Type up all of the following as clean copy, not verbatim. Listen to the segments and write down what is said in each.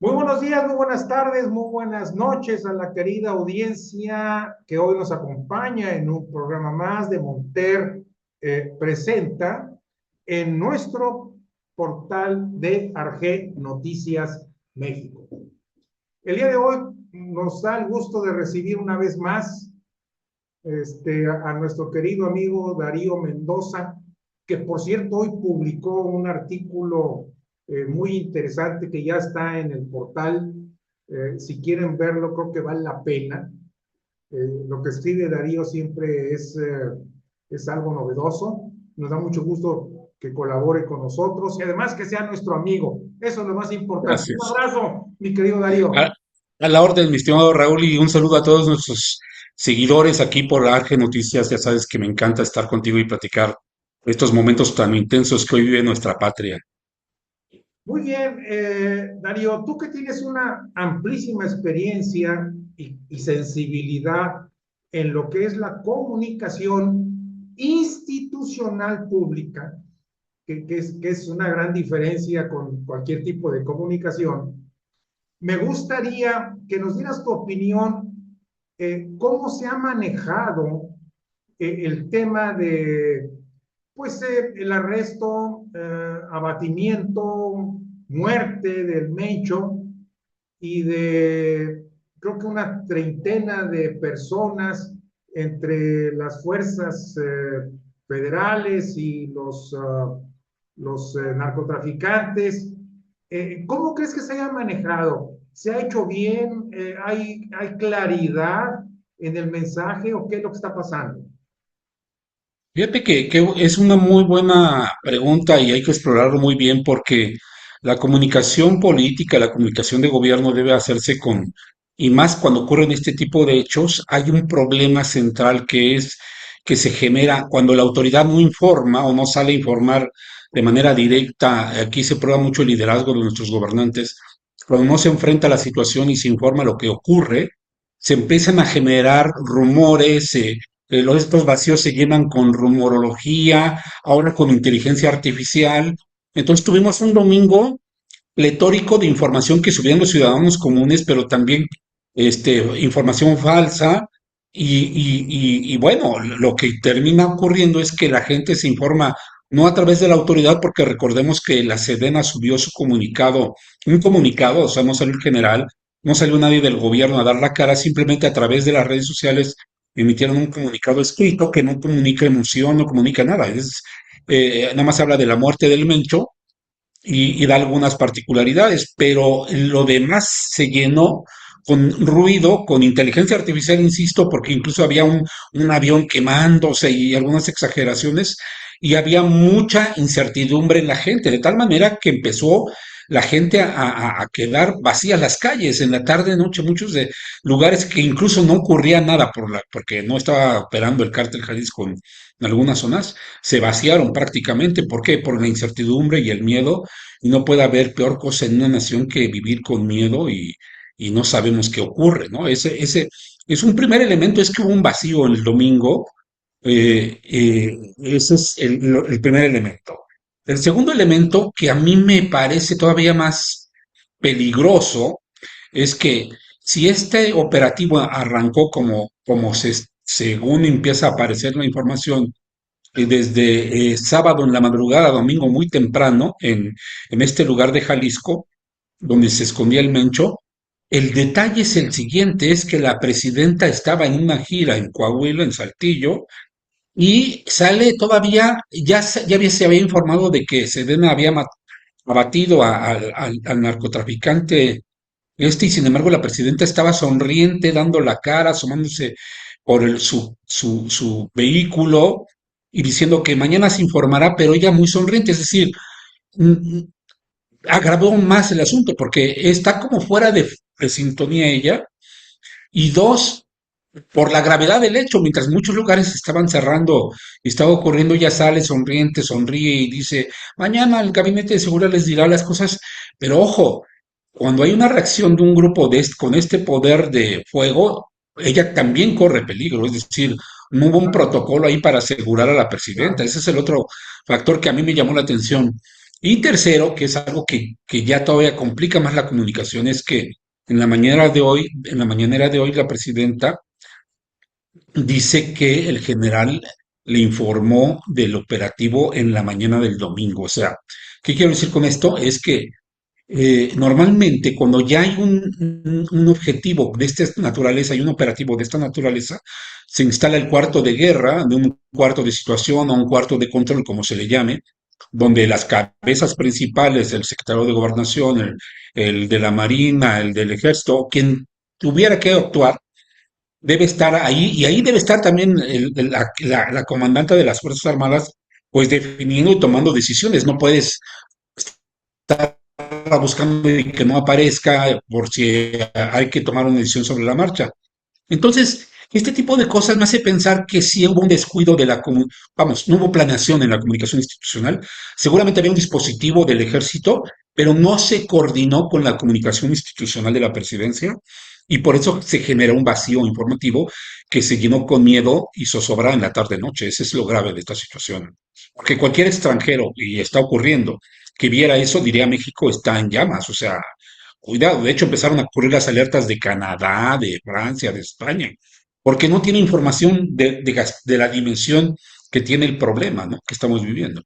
Muy buenos días, muy buenas tardes, muy buenas noches a la querida audiencia que hoy nos acompaña en un programa más de Monter Presenta en nuestro portal de Arge Noticias México. El día de hoy nos da el gusto de recibir una vez más a nuestro querido amigo Darío Mendoza, que por cierto hoy publicó un artículo muy interesante que ya está en el portal. Si quieren verlo, creo que vale la pena. Lo que escribe Darío siempre es algo novedoso. Nos da mucho gusto que colabore con nosotros y además que sea nuestro amigo. Eso es lo más importante. Un Gracias. abrazo, mi querido Darío. A, a la orden, mi estimado Raúl, y un saludo a todos nuestros seguidores aquí por Arge Noticias. Ya sabes que me encanta estar contigo y platicar estos momentos tan intensos que hoy vive nuestra patria. Muy bien, Darío, tú que tienes una amplísima experiencia y sensibilidad en lo que es la comunicación institucional pública, que es una gran diferencia con cualquier tipo de comunicación, me gustaría que nos dieras tu opinión, cómo se ha manejado el tema de pues el arresto, abatimiento, muerte del Mencho y de creo que una treintena de personas entre las fuerzas federales y los narcotraficantes. ¿Cómo crees que se haya manejado? ¿Se ha hecho bien? ¿Hay claridad en el mensaje o qué es lo que está pasando? Fíjate que es una muy buena pregunta y hay que explorarlo muy bien porque la comunicación política, la comunicación de gobierno debe hacerse y más cuando ocurren este tipo de hechos, hay un problema central que es que se genera cuando la autoridad no informa o no sale a informar de manera directa. Aquí se prueba mucho el liderazgo de nuestros gobernantes. Cuando no se enfrenta a la situación y se informa lo que ocurre, se empiezan a generar rumores, estos vacíos se llenan con rumorología, ahora con inteligencia artificial. Entonces tuvimos un domingo pletórico de información que subían los ciudadanos comunes, pero también información falsa. Y bueno, lo que termina ocurriendo es que la gente se informa no a través de la autoridad, porque recordemos que la Sedena subió su comunicado, un comunicado, o sea, no salió el general, no salió nadie del gobierno a dar la cara, simplemente a través de las redes sociales emitieron un comunicado escrito que no comunica emoción, no comunica nada, nada más habla de la muerte del Mencho y da algunas particularidades, pero lo demás se llenó con ruido, con inteligencia artificial, insisto, porque incluso había un avión quemándose y algunas exageraciones, y había mucha incertidumbre en la gente, de tal manera que empezó la gente a quedar vacías las calles en la tarde, noche, muchos de lugares que incluso no ocurría nada porque no estaba operando el cártel Jalisco en algunas zonas, se vaciaron prácticamente. ¿Por qué? Por la incertidumbre y el miedo, y no puede haber peor cosa en una nación que vivir con miedo y no sabemos qué ocurre, ¿no? Ese es un primer elemento, es que hubo un vacío el domingo. Ese es el primer elemento. El segundo elemento, que a mí me parece todavía más peligroso, es que si este operativo arrancó según empieza a aparecer la información, desde sábado en la madrugada, domingo muy temprano, en este lugar de Jalisco, donde se escondía el Mencho. El detalle es el siguiente, es que la presidenta estaba en una gira en Coahuila, en Saltillo, y sale todavía, se había informado de que Sedena había abatido al narcotraficante y sin embargo la presidenta estaba sonriente, dando la cara, asomándose por su vehículo y diciendo que mañana se informará, pero ella muy sonriente, es decir, mm, mm, agravó más el asunto porque está como fuera de sintonía ella. Y dos, por la gravedad del hecho, mientras muchos lugares se estaban cerrando y estaba ocurriendo, ella sale sonriente, sonríe y dice, mañana el gabinete de seguridad les dirá las cosas, pero ojo, cuando hay una reacción de un grupo con este poder de fuego, ella también corre peligro, es decir, no hubo un Claro, protocolo ahí para asegurar a la presidenta. claro. Ese es el otro factor que a mí me llamó la atención. Y tercero, que es algo que ya todavía complica más la comunicación, es que en la mañanera de hoy, la presidenta dice que el general le informó del operativo en la mañana del domingo. O sea, ¿qué quiero decir con esto? Es que normalmente cuando ya hay un objetivo de esta naturaleza, hay un operativo de esta naturaleza, se instala el cuarto de guerra, de un cuarto de situación o un cuarto de control, como se le llame, donde las cabezas principales, el secretario de Gobernación, el de la Marina, el del Ejército, quien tuviera que actuar, debe estar ahí y ahí debe estar también la comandante de las Fuerzas Armadas, pues definiendo y tomando decisiones. No puedes estar buscando y que no aparezca por si hay que tomar una decisión sobre la marcha. Entonces, este tipo de cosas me hace pensar que sí hubo un descuido de la vamos, no hubo planeación en la comunicación institucional. Seguramente había un dispositivo del ejército, pero no se coordinó con la comunicación institucional de la presidencia y por eso se generó un vacío informativo que se llenó con miedo y zozobra en la tarde-noche. Ese es lo grave de esta situación. Porque cualquier extranjero, y está ocurriendo, que viera eso, diría México está en llamas. O sea, cuidado, de hecho empezaron a ocurrir las alertas de Canadá, de Francia, de España, porque no tiene información de la dimensión que tiene el problema, ¿no? Que estamos viviendo.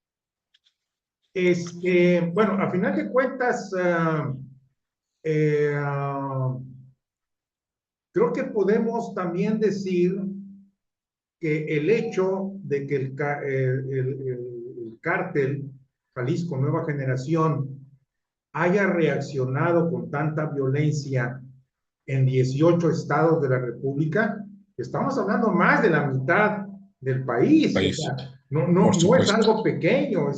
Bueno, a final de cuentas, eh, ah, creo que podemos también decir que el hecho de que el cártel Jalisco Nueva Generación haya reaccionado con tanta violencia en 18 estados de la República, estamos hablando más de la mitad del país. O País, sea, por no es supuesto. algo pequeño.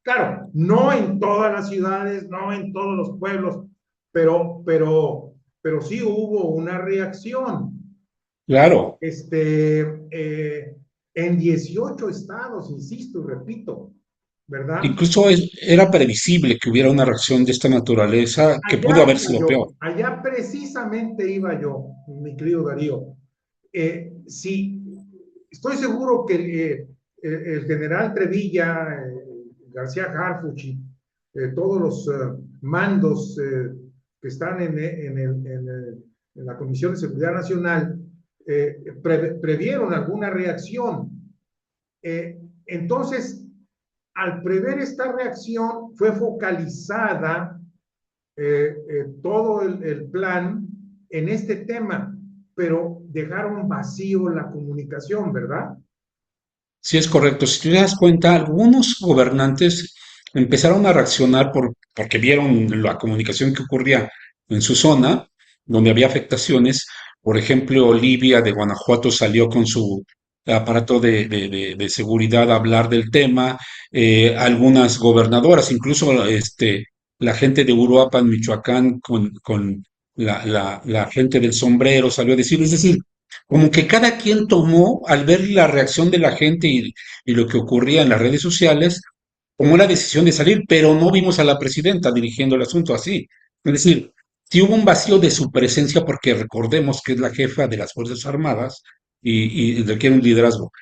Claro, no en todas las ciudades, no en todos los pueblos, pero sí hubo una reacción. Claro. Este, eh, en 18 estados, insisto y repito, ¿verdad? Incluso era previsible que hubiera una reacción de esta naturaleza que pudo haber sido peor. Allá precisamente iba yo, mi querido Darío. Sí, estoy seguro que el general Trevilla, García Harfuch y todos los mandos que están en la Comisión de Seguridad Nacional previeron alguna reacción. Entonces, al prever esta reacción, fue focalizada todo el plan en este tema, pero dejaron vacío la comunicación, ¿verdad? Sí, es correcto. Si te das cuenta, algunos gobernantes empezaron a reaccionar porque vieron la comunicación que ocurría en su zona, donde había afectaciones. Por ejemplo, Olivia de Guanajuato salió con su aparato de seguridad a hablar del tema. Algunas gobernadoras, incluso la gente de Uruapan, Michoacán, con la gente del sombrero salió a decir, es decir, como que cada quien tomó, al ver la reacción de la gente y lo que ocurría en las redes sociales, tomó la decisión de salir, pero no vimos a la presidenta dirigiendo el asunto así. Es decir, sí hubo un vacío de su presencia porque recordemos que es la jefa de las Fuerzas Armadas y requiere un liderazgo.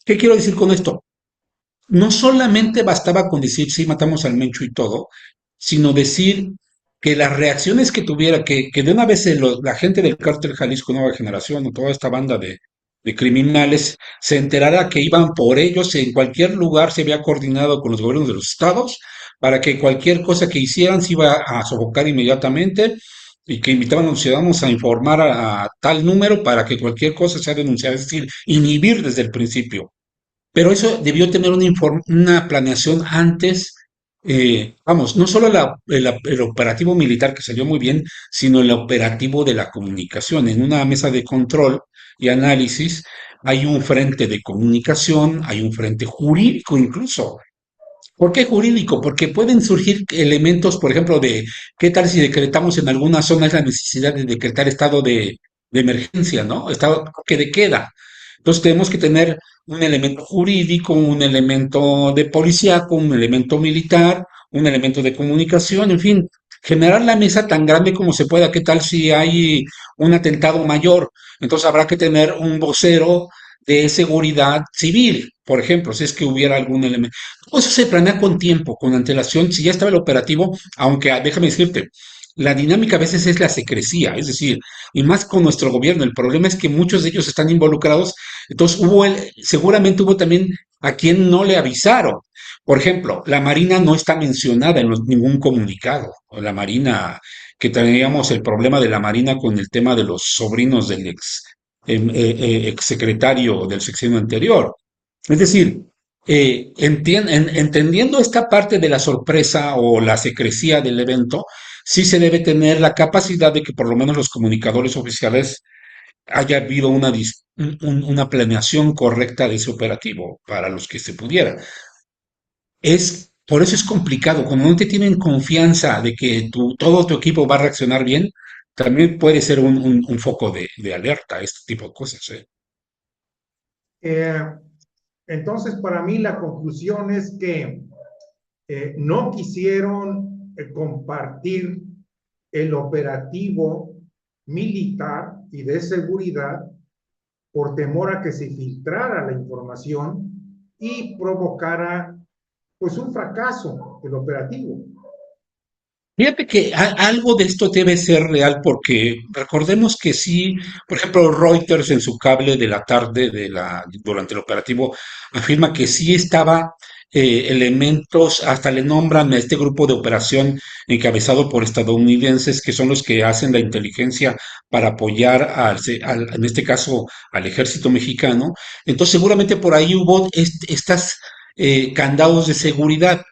¿Qué quiero decir con esto? No solamente bastaba con decir sí, matamos al Mencho y todo, sino decir que las reacciones que tuviera, que de una vez la gente del cártel Jalisco Nueva Generación o toda esta banda de criminales se enterara que iban por ellos, en cualquier lugar se había coordinado con los gobiernos de los estados para que cualquier cosa que hicieran se iba a sofocar inmediatamente y que invitaban a los ciudadanos a informar a tal número para que cualquier cosa sea denunciada, es decir, inhibir desde el principio. Pero eso debió tener una planeación antes, vamos, no solo el operativo militar que salió muy bien, sino el operativo de la comunicación. En una mesa de control y análisis hay un frente de comunicación, hay un frente jurídico incluso. ¿Por qué jurídico? Porque pueden surgir elementos, por ejemplo, de qué tal si decretamos en algunas zonas la necesidad de decretar estado de emergencia, ¿no? Estado que de queda. Entonces tenemos que tener un elemento jurídico, un elemento de policíaco, un elemento militar, un elemento de comunicación, en fin, generar la mesa tan grande como se pueda. ¿Qué tal si hay un atentado mayor? Entonces habrá que tener un vocero de seguridad civil, por ejemplo, si es que hubiera algún elemento. Todo eso se planea con tiempo, con antelación, si ya estaba el operativo, aunque déjame decirte, la dinámica a veces es la secrecía, es decir, y más con nuestro gobierno, el problema es que muchos de ellos están involucrados, entonces seguramente hubo también a quien no le avisaron. Por ejemplo, la Marina no está mencionada en ningún comunicado, o la Marina, que teníamos el problema de la Marina con el tema de los sobrinos del exsecretario del sexenio anterior. Es decir, entendiendo esta parte de la sorpresa o la secrecía del evento, sí se debe tener la capacidad de que por lo menos los comunicadores oficiales haya habido una planeación correcta de ese operativo para los que se pudiera. Por eso es complicado. Cuando no te tienen confianza de que todo tu equipo va a reaccionar bien, también puede ser un foco de alerta, este tipo de cosas, ¿eh? Eh, entonces, para mí la conclusión es que no quisieron compartir el operativo militar y de seguridad por temor a que se filtrara la información y provocara pues un fracaso del operativo. Fíjate que algo de esto debe ser real porque recordemos que sí, por ejemplo, Reuters en su cable de la tarde durante el operativo afirma que sí estaba elementos, hasta le nombran a este grupo de operación encabezado por estadounidenses que son los que hacen la inteligencia para apoyar en este caso al ejército mexicano. Entonces seguramente por ahí hubo estas candados de seguridad.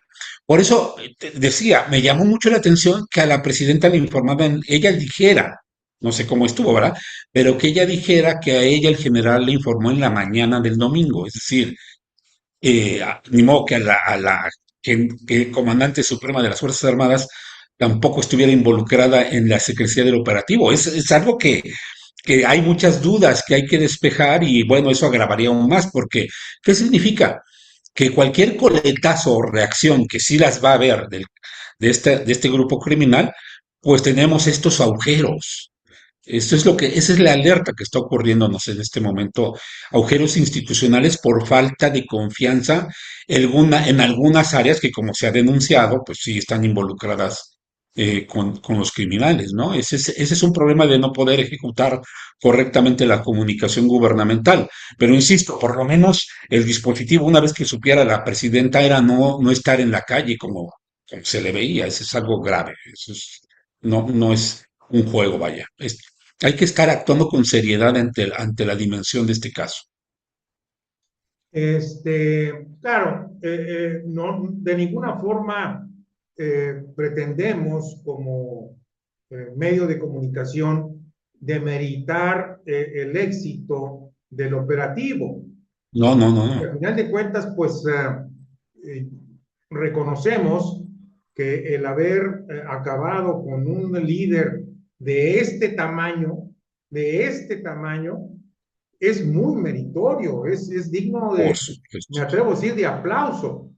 Por eso te decía, me llamó mucho la atención que a la presidenta le informaban, ella dijera, no sé cómo estuvo, ¿verdad? Pero que ella dijera que a ella el general le informó en la mañana del domingo, es decir, ni modo que que comandante suprema de las Fuerzas Armadas tampoco estuviera involucrada en la secrecía del operativo. Es algo que hay muchas dudas que hay que despejar y bueno, eso agravaría aún más porque, ¿qué significa? Que cualquier coletazo o reacción que sí las va a haber de este grupo criminal, pues tenemos estos agujeros. Esa es la alerta que está ocurriéndonos en este momento, agujeros institucionales por falta de confianza en algunas áreas que, como se ha denunciado, pues sí están involucradas con los criminales, ¿no? Ese es un problema de no poder ejecutar correctamente la comunicación gubernamental. Pero insisto, por lo menos el dispositivo, una vez que supiera la presidenta, era no estar en la calle como se le veía. Eso es algo grave. No es un juego, vaya. Hay que estar actuando con seriedad ante la dimensión de este caso. Claro, no, de ninguna forma pretendemos como medio de comunicación demeritar el éxito del operativo. No, no, no, no. Al final de cuentas, pues eh, reconocemos que el haber acabado con un líder de este tamaño, de este tamaño, es muy meritorio, es digno Por me supuesto. atrevo a decir, de aplauso.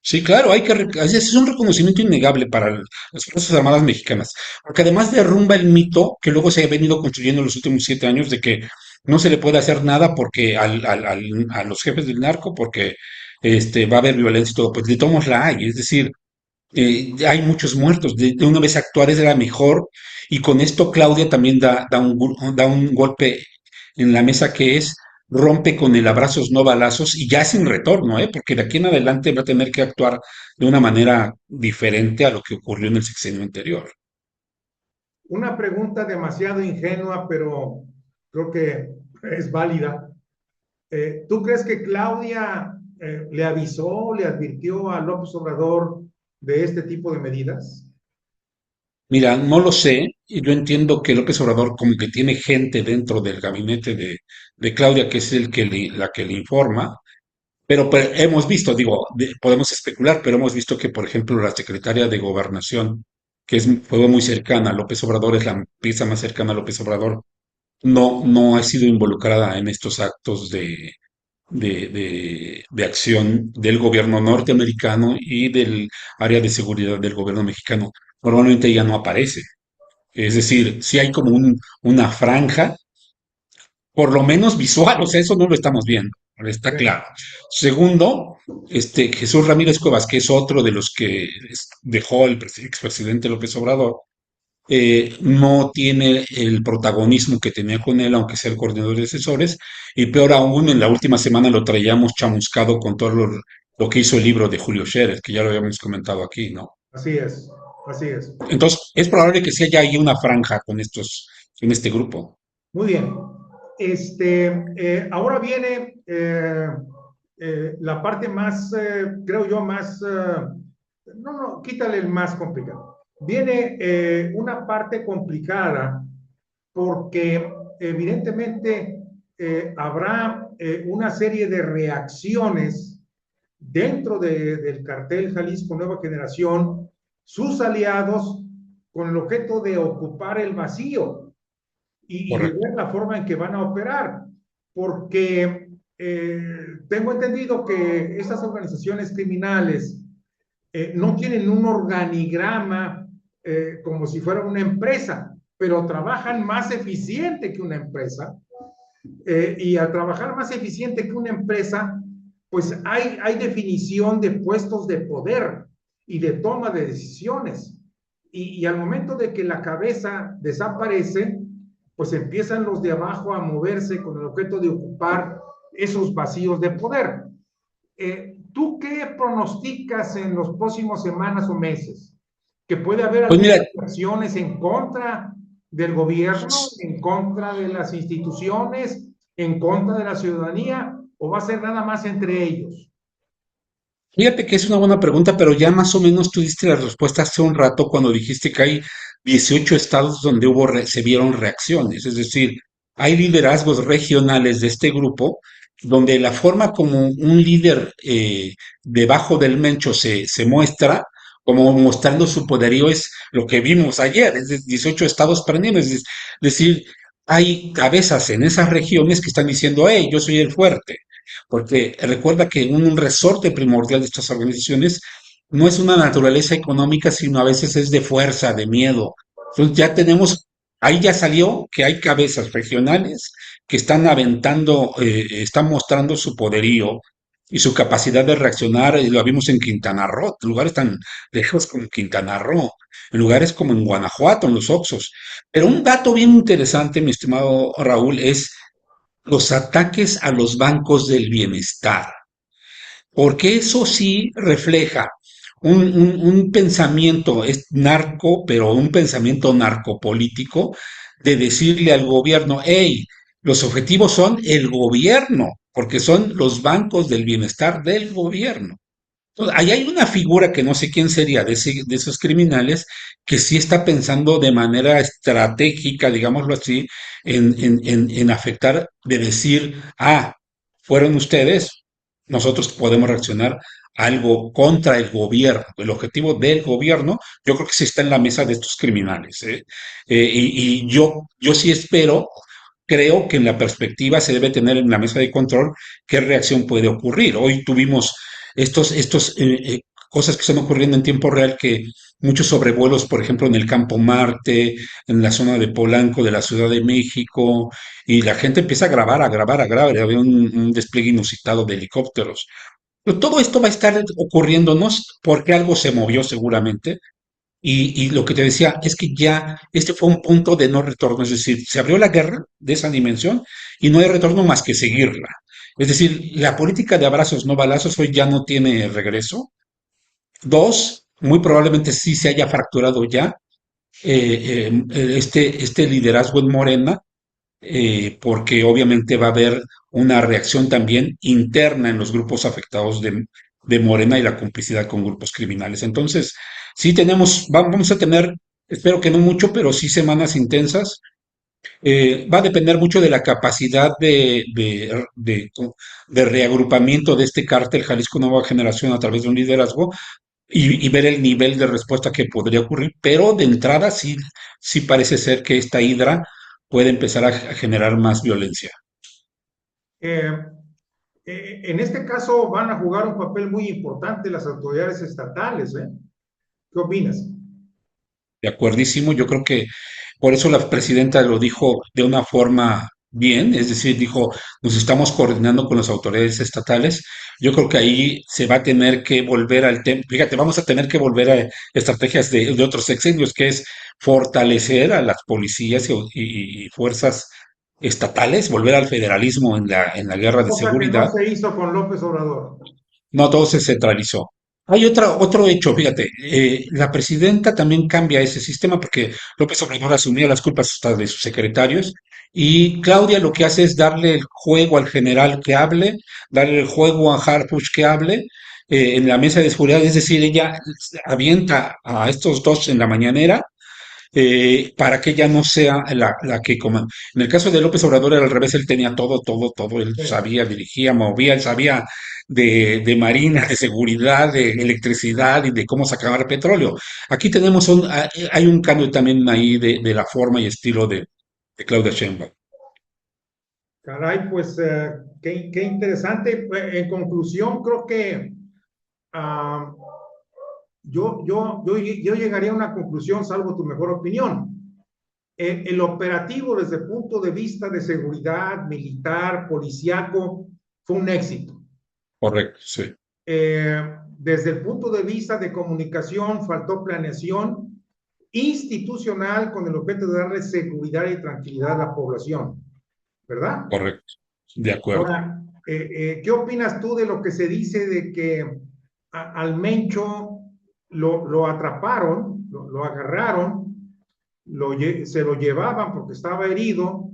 Sí, claro, ese es un reconocimiento innegable para las Fuerzas Armadas mexicanas, porque además derrumba el mito que luego se ha venido construyendo en los últimos 7 años de que no se le puede hacer nada porque a los jefes del narco, porque va a haber violencia y todo, pues de todos la hay, es decir, hay muchos muertos, de una vez actuar es la mejor, y con esto Claudia también da un golpe en la mesa que es rompe con el abrazos no balazos y ya sin retorno, ¿eh? Porque de aquí en adelante va a tener que actuar de una manera diferente a lo que ocurrió en el sexenio anterior. Una pregunta demasiado ingenua, pero creo que es válida. ¿Tú crees que Claudia le avisó, le advirtió a López Obrador de este tipo de medidas? Mira, no lo sé, y yo entiendo que López Obrador como que tiene gente dentro del gabinete de Claudia, que es la que le informa. Pero hemos visto, digo, podemos especular, pero hemos visto que, por ejemplo, la secretaria de Gobernación, fue muy cercana a López Obrador, es la pieza más cercana a López Obrador, no ha sido involucrada en estos actos de acción del gobierno norteamericano y del área de seguridad del gobierno mexicano. Normalmente ella no aparece. Es decir, sí hay como una franja por lo menos visual, o sea, eso no lo estamos viendo, está Sí. claro. Segundo, Jesús Ramírez Cuevas, que es otro de los que dejó el expresidente López Obrador, no tiene el protagonismo que tenía con él, aunque sea el coordinador de asesores, y peor aún, en la última semana lo traíamos chamuscado con todo lo que hizo el libro de Julio Scherer, que ya lo habíamos comentado aquí, ¿no? Así es, así es. Entonces, es probable que sí haya ahí una franja con en este grupo. Muy bien. Ahora viene la parte más, creo yo, más, no, quítale el más complicado. Viene una parte complicada porque evidentemente habrá una serie de reacciones dentro del cartel Jalisco Nueva Generación, sus aliados, con el objeto de ocupar el vacío y de Correcto. ver la forma en que van a operar, porque tengo entendido que estas organizaciones criminales no tienen un organigrama como si fuera una empresa, pero trabajan más eficiente que una empresa, y al trabajar más eficiente que una empresa, pues hay definición de puestos de poder y de toma de decisiones. Y al momento de que la cabeza desaparece, pues empiezan los de abajo a moverse con el objeto de ocupar esos vacíos de poder. ¿Tú qué pronosticas en los próximos semanas o meses? ¿Que puede haber Pues algunas mira, acciones en contra del gobierno, en contra de las instituciones, en contra de la ciudadanía, o va a ser nada más entre ellos? fíjate que es una buena pregunta, pero ya más o menos tú diste la respuesta hace un rato cuando dijiste que hay 18 estados donde se vieron reacciones, es decir, hay liderazgos regionales de este grupo donde la forma como un líder debajo del mencho se muestra, como mostrando su poderío, es lo que vimos ayer, es de 18 estados prendiendo, decir, hay cabezas en esas regiones que están diciendo, hey, yo soy el fuerte. Porque recuerda que un resorte primordial de estas organizaciones no es una naturaleza económica, sino a veces es de fuerza, de miedo. Entonces ya tenemos, ahí ya salió que hay cabezas regionales que están aventando, están mostrando su poderío y su capacidad de reaccionar, y lo vimos en Quintana Roo, lugares tan lejos como Quintana Roo, en lugares como en Guanajuato, en los Oxos. Pero un dato bien interesante, mi estimado Raúl, es los ataques a los bancos del bienestar, porque eso sí refleja un pensamiento es narco, pero un pensamiento narcopolítico de decirle al gobierno, hey, los objetivos son el gobierno, porque son los bancos del bienestar del gobierno. Entonces, ahí hay una figura que no sé quién sería de esos criminales que sí está pensando de manera estratégica, digámoslo así, en afectar, de decir, fueron ustedes, nosotros podemos reaccionar a algo contra el gobierno. El objetivo del gobierno, yo creo que sí está en la mesa de estos criminales, ¿eh? Yo sí espero, creo que en la perspectiva se debe tener en la mesa de control qué reacción puede ocurrir. Hoy tuvimos cosas que están ocurriendo en tiempo real, que muchos sobrevuelos, por ejemplo, en el Campo Marte, en la zona de Polanco de la Ciudad de México, y la gente empieza a grabar, a grabar, a grabar, y había un despliegue inusitado de helicópteros. Pero todo esto va a estar ocurriéndonos porque algo se movió seguramente, y lo que te decía es que ya este fue un punto de no retorno, es decir, se abrió la guerra de esa dimensión y no hay retorno más que seguirla. Es decir, la política de abrazos no balazos hoy ya no tiene regreso. Dos, muy probablemente sí se haya fracturado ya este liderazgo en Morena, porque obviamente va a haber una reacción también interna en los grupos afectados de Morena y la complicidad con grupos criminales. Entonces, sí vamos a tener, espero que no mucho, pero sí semanas intensas. Va a depender mucho de la capacidad de reagrupamiento de este cártel Jalisco Nueva Generación a través de un liderazgo y ver el nivel de respuesta que podría ocurrir, pero de entrada sí, sí parece ser que esta hidra puede empezar a generar más violencia. Eh, en este caso van a jugar un papel muy importante las autoridades estatales, ¿eh? ¿Qué opinas? De acuerdísimo, yo creo que por eso la presidenta lo dijo de una forma bien, es decir, dijo, nos estamos coordinando con las autoridades estatales. Yo creo que ahí se va a tener que volver al tema, fíjate, vamos a tener que volver a estrategias de otros sexenios, que es fortalecer a las policías y fuerzas estatales, volver al federalismo en la guerra de Cosa que no seguridad. se hizo con López Obrador. No todo se centralizó. Hay otro hecho, fíjate, la presidenta también cambia ese sistema porque López Obrador asumía las culpas hasta de sus secretarios y Claudia lo que hace es darle el juego al general que hable, darle el juego a Harfuch que hable en la mesa de seguridad, es decir, ella avienta a estos dos en la mañanera para que ella no sea la que coma. En el caso de López Obrador era al revés, él tenía todo, él Sí. sabía, dirigía, movía, él sabía de marina, de seguridad, de electricidad y de cómo sacar petróleo. Aquí tenemos hay un cambio también ahí de la forma y estilo de Claudia Sheinbaum. Caray, pues qué interesante. En conclusión, creo que ah, yo llegaría a una conclusión, salvo tu mejor opinión. El operativo desde el punto de vista de seguridad militar, policíaco, fue un éxito. Correcto, sí, Desde el punto de vista de comunicación, faltó planeación institucional con el objeto de darle seguridad y tranquilidad a la población, ¿verdad? correcto, de acuerdo. Ahora, ¿qué opinas tú de lo que se dice de que al Mencho lo atraparon, lo agarraron, se lo llevaban porque estaba herido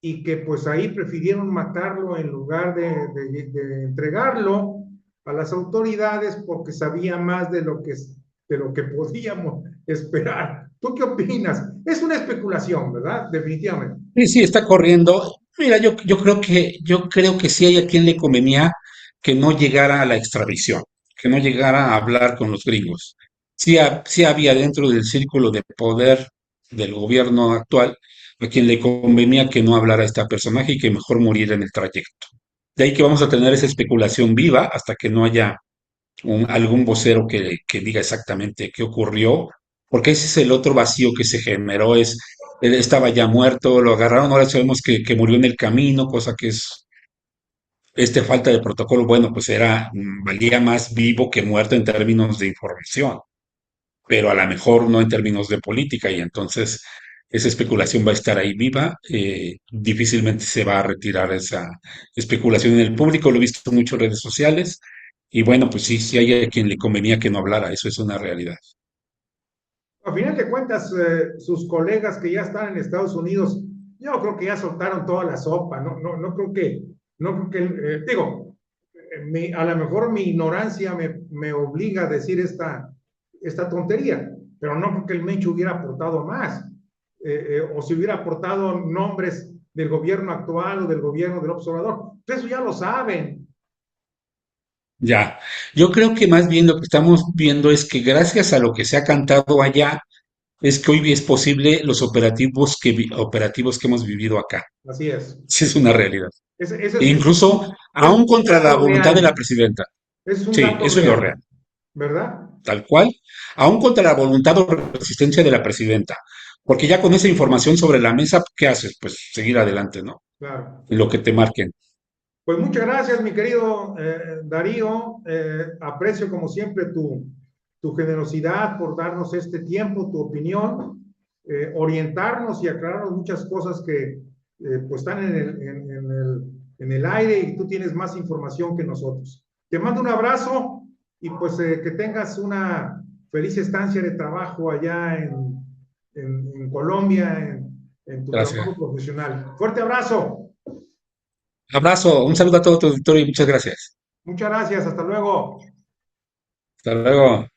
y que pues ahí prefirieron matarlo en lugar de entregarlo a las autoridades porque sabía más de lo que podíamos esperar? ¿Tú qué opinas? Es una especulación, ¿verdad? Definitivamente. Sí, sí, está corriendo. Mira, yo creo que sí hay a quien le convenía que no llegara a la extradición, que no llegara a hablar con los gringos. Sí, sí había dentro del círculo de poder del gobierno actual a quien le convenía que no hablara este personaje y que mejor muriera en el trayecto. De ahí que vamos a tener esa especulación viva hasta que no haya algún vocero que diga exactamente qué ocurrió, porque ese es el otro vacío que se generó, él estaba ya muerto, lo agarraron, ahora sabemos que murió en el camino, cosa que es falta de protocolo, bueno, pues valía más vivo que muerto en términos de información, pero a lo mejor no en términos de política, y entonces esa especulación va a estar ahí viva, difícilmente se va a retirar esa especulación en el público, lo he visto mucho en redes sociales, y bueno, pues sí, sí hay a quien le convenía que no hablara, eso es una realidad. A final de cuentas, sus colegas que ya están en Estados Unidos, yo creo que ya soltaron toda la sopa, no creo que, digo, a lo mejor mi ignorancia me obliga a decir esta tontería, pero no creo que el Mencho hubiera aportado más, o si hubiera aportado nombres del gobierno actual o del gobierno del observador. Eso ya lo saben, Ya, yo creo que más bien lo que estamos viendo es que gracias a lo que se ha cantado allá, es que hoy es posible los operativos que hemos vivido acá. así es. Sí, es una realidad. Ese E incluso, es aún un contra la dato voluntad de la real, presidenta. es un Sí, dato eso es lo real. real, ¿verdad? Tal cual. Aún contra la voluntad o resistencia de la presidenta. Porque ya con esa información sobre la mesa, ¿qué haces? Pues seguir adelante, ¿no? Claro. Lo que te marquen. Pues muchas gracias, mi querido Darío. Aprecio como siempre tu generosidad por darnos este tiempo, tu opinión, orientarnos y aclararnos muchas cosas que pues están en el aire y tú tienes más información que nosotros. Te mando un abrazo y pues que tengas una feliz estancia de trabajo allá en Colombia, en tu trabajo Gracias. profesional. Fuerte abrazo. Abrazo, un saludo a todo tu auditorio y muchas gracias. Muchas gracias. Hasta luego. Hasta luego.